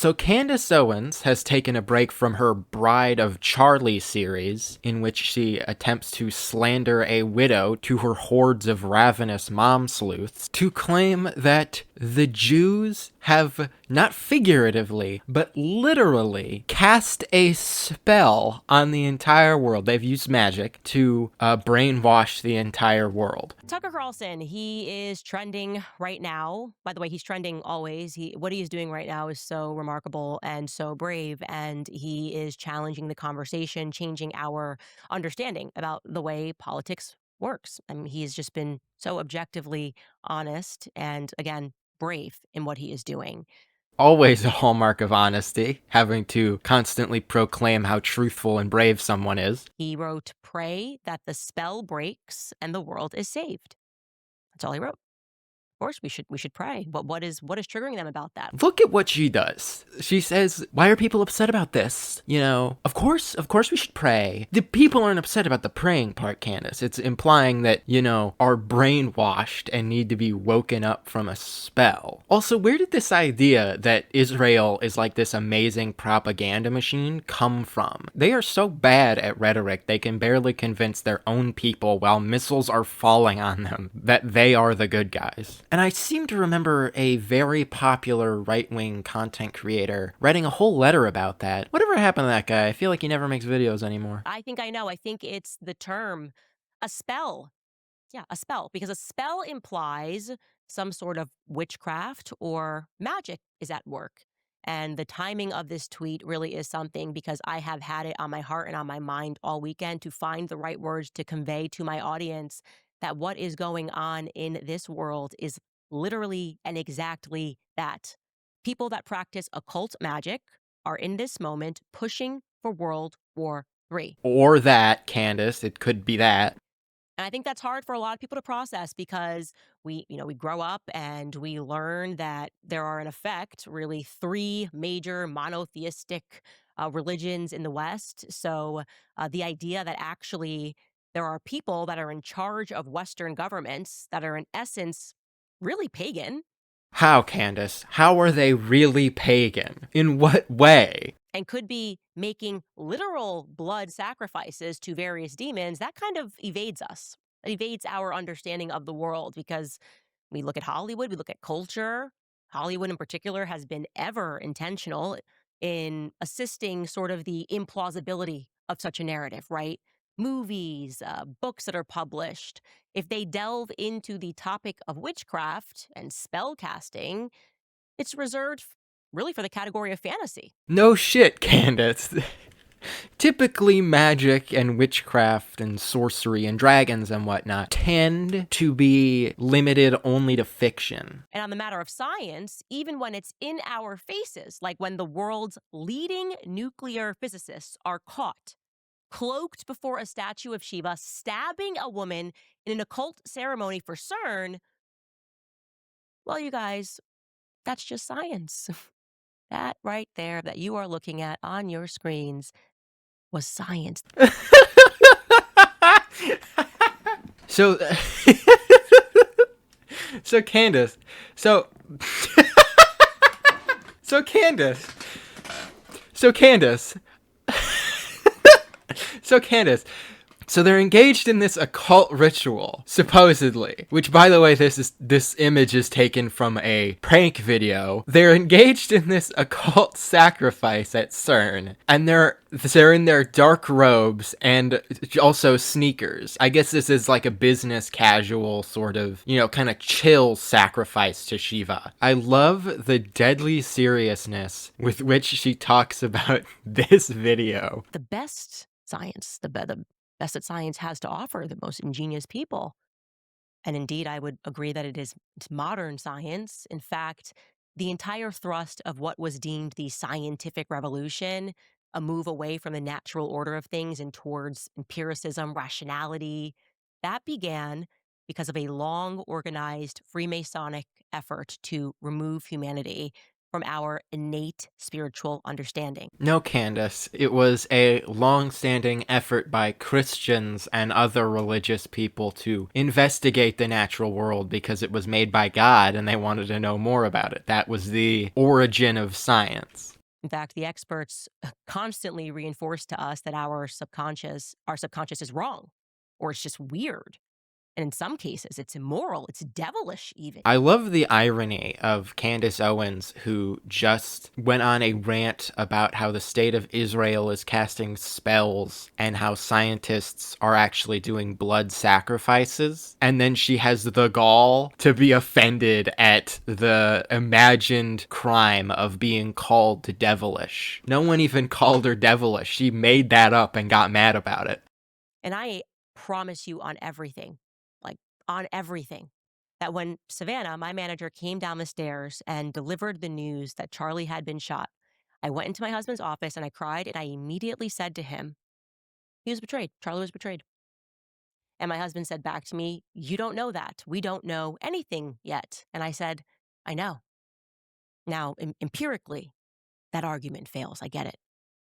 So Candace Owens has taken a break from her Bride of Charlie series, in which she attempts to slander a widow to her hordes of ravenous mom sleuths, to claim that the Jews have, not figuratively, but literally, cast a spell on the entire world. They've used magic to brainwash the entire world. Tucker Carlson, he is trending right now. By the way, he's trending always. What he is doing right now is so remarkable and so brave, and he is challenging the conversation, changing our understanding about the way politics works. I mean, he's just been so objectively honest and, again, brave in what he is doing. Always a hallmark of honesty, having to constantly proclaim how truthful and brave someone is. He wrote, "Pray that the spell breaks and the world is saved." That's all he wrote. Of course, we should pray. What is triggering them about that? Look at what she does. She says, why are people upset about this? You know, of course we should pray. The people aren't upset about the praying part, Candace. It's implying that, you know, are brainwashed and need to be woken up from a spell. Also, where did this idea that Israel is like this amazing propaganda machine come from? They are so bad at rhetoric, they can barely convince their own people while missiles are falling on them that they are the good guys. And I seem to remember a very popular right-wing content creator writing a whole letter about that. Whatever happened to that guy? I feel like he never makes videos anymore. I think I know. I think it's the term, a spell. Yeah, a spell, because a spell implies some sort of witchcraft or magic is at work. And the timing of this tweet really is something, because I have had it on my heart and on my mind all weekend to find the right words to convey to my audience that what is going on in this world is literally and exactly that. People that practice occult magic are in this moment pushing for World War III. Or that, Candace. It could be that. And I think that's hard for a lot of people to process, because we grow up and we learn that there are, in effect, really three major monotheistic religions in the West. So the idea that actually there are people that are in charge of Western governments that are, in essence, really pagan How, Candace? How are they really pagan? In what way? and could be making literal blood sacrifices to various demons, that kind of evades us. It evades our understanding of the world, because we look at Hollywood, we look at culture. Hollywood in particular has been ever intentional in assisting sort of the implausibility of such a narrative, right? Movies, books that are published, if they delve into the topic of witchcraft and spell casting, it's reserved really for the category of fantasy. No shit, Candace. Typically, magic and witchcraft and sorcery and dragons and whatnot tend to be limited only to fiction. And on the matter of science, even when it's in our faces, like when the world's leading nuclear physicists are caught, cloaked before a statue of Shiva, stabbing a woman in an occult ceremony for CERN, well, you guys, that's just science. That right there that you are looking at on your screens was science. So, so Candace, so, so Candace, so Candace, so Candace, so they're engaged in this occult ritual, supposedly, which, by the way, this image is taken from a prank video. They're engaged in this occult sacrifice at CERN, and they're in their dark robes and also sneakers. I guess this is like a business casual sort of, you know, kind of chill sacrifice to Shiva. I love the deadly seriousness with which she talks about this video. The best science, the best that science has to offer, the most ingenious people. And indeed, I would agree that it's modern science. In fact, the entire thrust of what was deemed the scientific revolution, a move away from the natural order of things and towards empiricism, rationality, that began because of a long organized Freemasonic effort to remove humanity from our innate spiritual understanding. No, Candace. It was a long-standing effort by Christians and other religious people to investigate the natural world because it was made by God and they wanted to know more about it. That was the origin of science. In fact, the experts constantly reinforce to us that our subconscious is wrong, or it's just weird. And in some cases, it's immoral, it's devilish, even. I love the irony of Candace Owens, who just went on a rant about how the state of Israel is casting spells and how scientists are actually doing blood sacrifices. And then she has the gall to be offended at the imagined crime of being called devilish. No one even called her devilish. She made that up and got mad about it. And I promise you on everything, like on everything, that when Savannah, my manager, came down the stairs and delivered the news that Charlie had been shot, I went into my husband's office and I cried and I immediately said to him, he was betrayed. Charlie was betrayed. And my husband said back to me, "You don't know that. We don't know anything yet." And I said, "I know." Now, empirically, that argument fails. I get it.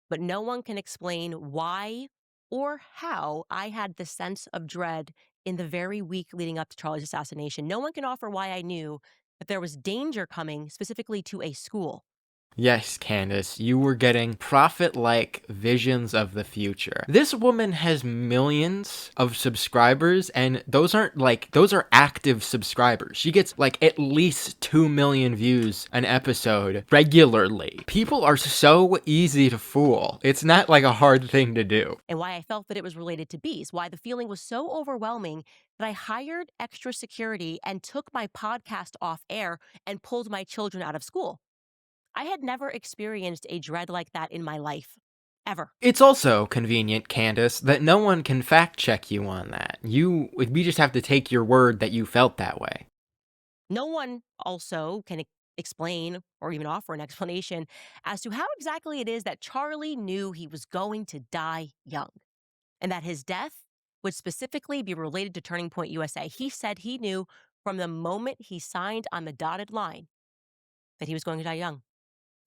But no one can explain why or how I had the sense of dread in the very week leading up to Charlie's assassination. No one can offer why I knew that there was danger coming specifically to a school. Yes, Candace, you were getting prophet-like visions of the future. This woman has millions of subscribers, and those are active subscribers. She gets like at least 2 million views an episode regularly. People are so easy to fool. It's not like a hard thing to do. And why I felt that it was related to bees, why the feeling was so overwhelming that I hired extra security and took my podcast off air and pulled my children out of school. I had never experienced a dread like that in my life, ever. It's also convenient, Candace, that no one can fact check you on that. We just have to take your word that you felt that way. No one also can explain or even offer an explanation as to how exactly it is that Charlie knew he was going to die young and that his death would specifically be related to Turning Point USA. He said he knew from the moment he signed on the dotted line that he was going to die young.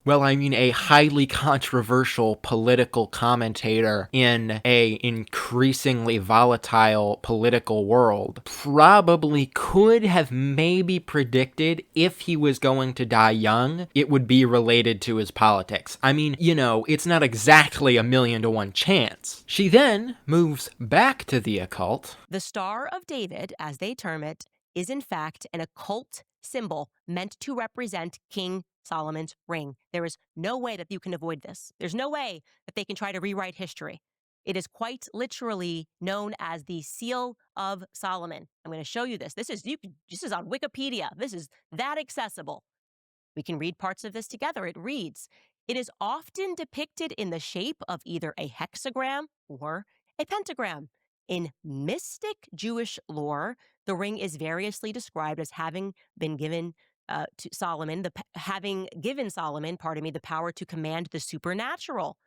Well, I mean, a highly controversial political commentator in a increasingly volatile political world probably could have maybe predicted if he was going to die young, it would be related to his politics. I mean, it's not exactly a 1,000,000 to 1 chance. She then moves back to the occult. The Star of David, as they term it, is in fact an occult symbol meant to represent King Solomon's ring. There is no way that you can avoid this. There's no way that they can try to rewrite history. It is quite literally known as the Seal of Solomon. I'm going to show you this. This is on Wikipedia. This is that accessible. We can read parts of this together. It reads, "It is often depicted in the shape of either a hexagram or a pentagram. In mystic Jewish lore, the ring is variously described as having been given to Solomon, having given Solomon, the power to command the supernatural.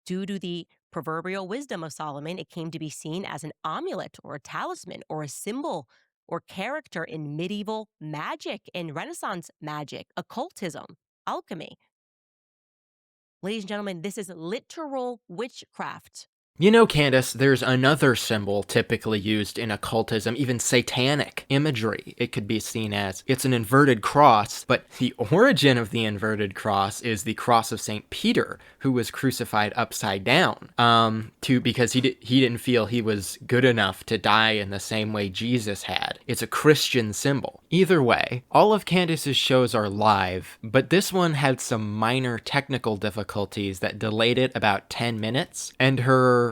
Due to the proverbial wisdom of Solomon, it came to be seen as an amulet or a talisman or a symbol or character in medieval magic and Renaissance magic, occultism, alchemy." Ladies and gentlemen, this is literal witchcraft. Candace, there's another symbol typically used in occultism, even satanic imagery. It could be seen as, it's an inverted cross, but the origin of the inverted cross is the cross of St. Peter, who was crucified upside down, because he didn't feel he was good enough to die in the same way Jesus had. It's a Christian symbol. Either way, all of Candace's shows are live, but this one had some minor technical difficulties that delayed it about 10 minutes, and her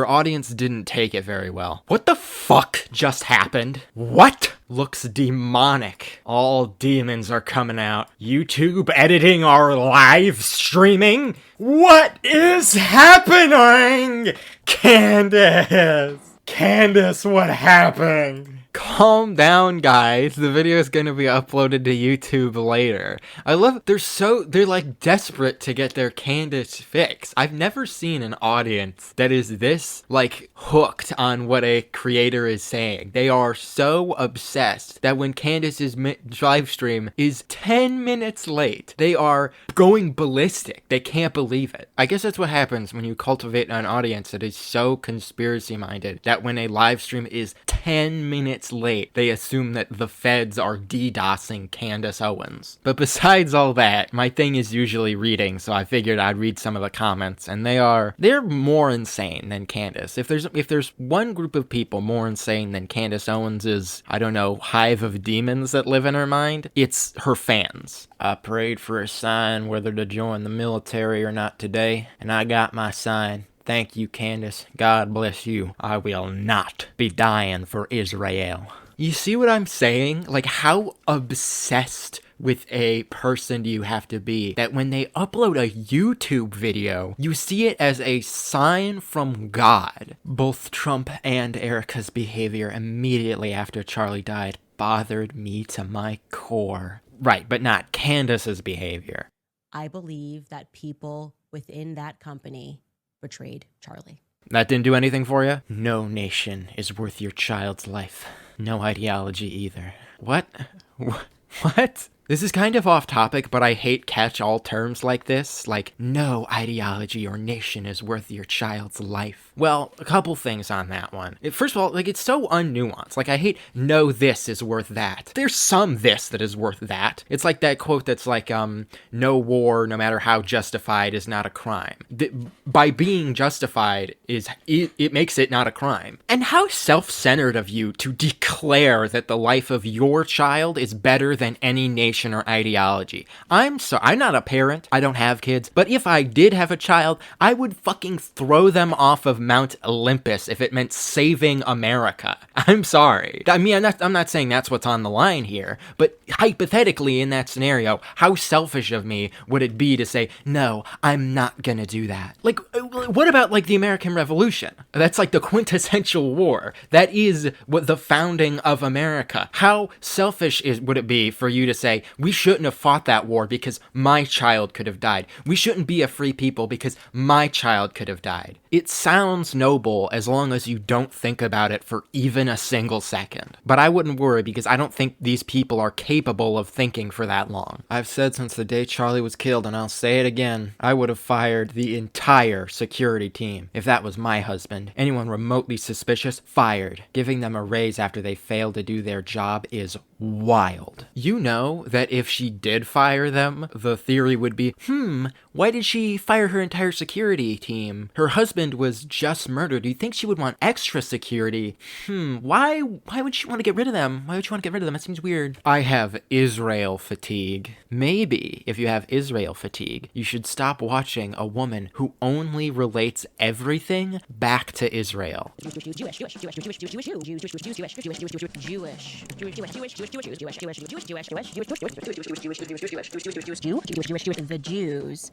audience didn't take it very well. What the fuck just happened? What? Looks demonic. All demons are coming out. YouTube editing our live streaming? What is happening? Candace, what happened? Calm down, guys. The video is going to be uploaded to YouTube later. I love they're like desperate to get their Candace fix. I've never seen an audience that is this like hooked on what a creator is saying. They are so obsessed that when Candace's live stream is 10 minutes late, they are going ballistic. They can't believe it. I guess that's what happens when you cultivate an audience that is so conspiracy minded that when a live stream is 10 minutes minutes late, they assume that the feds are DDoSing Candace Owens. But besides all that, my thing is usually reading, so I figured I'd read some of the comments, and they're more insane than Candace. If there's one group of people more insane than Candace Owens' I don't know, hive of demons that live in her mind, it's her fans. I prayed for a sign whether to join the military or not today, and I got my sign. Thank you, Candace. God bless you. I will not be dying for Israel. You see what I'm saying? Like, how obsessed with a person do you have to be that when they upload a YouTube video, you see it as a sign from God? Both Trump and Erica's behavior immediately after Charlie died bothered me to my core. Right, but not Candace's behavior. I believe that people within that company betrayed Charlie. That didn't do anything for you? No nation is worth your child's life. No ideology either. What? What? This is kind of off topic, but I hate catch-all terms like this, like, no ideology or nation is worth your child's life. Well, a couple things on that one. First of all, like, it's so unnuanced. Like, I hate, no this is worth that. There's some this that is worth that. It's like that quote that's like, no war, no matter how justified, is not a crime. By being justified, it makes it not a crime. And how self-centered of you to declare that the life of your child is better than any nation or ideology. I'm not a parent, I don't have kids, but if I did have a child, I would fucking throw them off of Mount Olympus if it meant saving America. I'm sorry. I mean, I'm not saying that's what's on the line here, but hypothetically in that scenario, how selfish of me would it be to say, no, I'm not gonna do that? Like, what about like the American Revolution? That's like the quintessential war. That is what the founding of America. How selfish would it be for you to say, we shouldn't have fought that war because my child could have died. We shouldn't be a free people because my child could have died. It sounds noble as long as you don't think about it for even a single second. But I wouldn't worry because I don't think these people are capable of thinking for that long. I've said since the day Charlie was killed, and I'll say it again, I would have fired the entire security team if that was my husband. Anyone remotely suspicious, fired. Giving them a raise after they failed to do their job is wild. You know that if she did fire them, the theory would be, why did she fire her entire security team? Her husband was just murdered. Do you think she would want extra security? Why would she want to get rid of them? Why would she want to get rid of them? It seems weird. I have Israel fatigue. Maybe if you have Israel fatigue, you should stop watching a woman who only relates everything back to Israel. The Jews.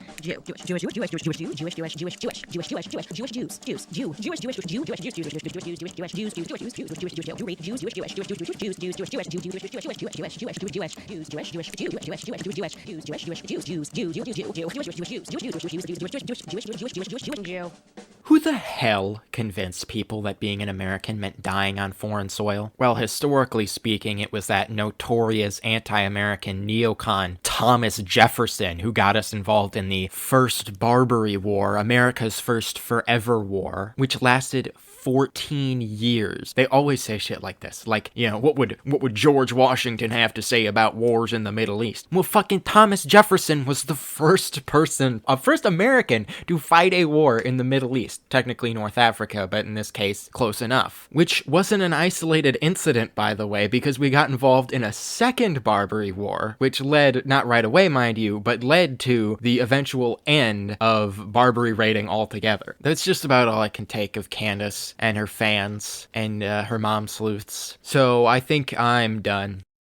Who the hell convinced people that being an American meant dying on foreign soil? Well, historically speaking, it was that notorious anti-American neocon Thomas Jefferson who got us involved in the First Barbary War, America's first forever war, which lasted 14 years. They always say shit like this. Like, you know, what would George Washington have to say about wars in the Middle East? Well, fucking Thomas Jefferson was the first American to fight a war in the Middle East. Technically North Africa, but in this case, close enough. Which wasn't an isolated incident, by the way, because we got involved in a second Barbary War, which led, not right away, mind you, but led to the eventual end of Barbary raiding altogether. That's just about all I can take of Candace and her fans and her mom sleuths. So I think I'm done.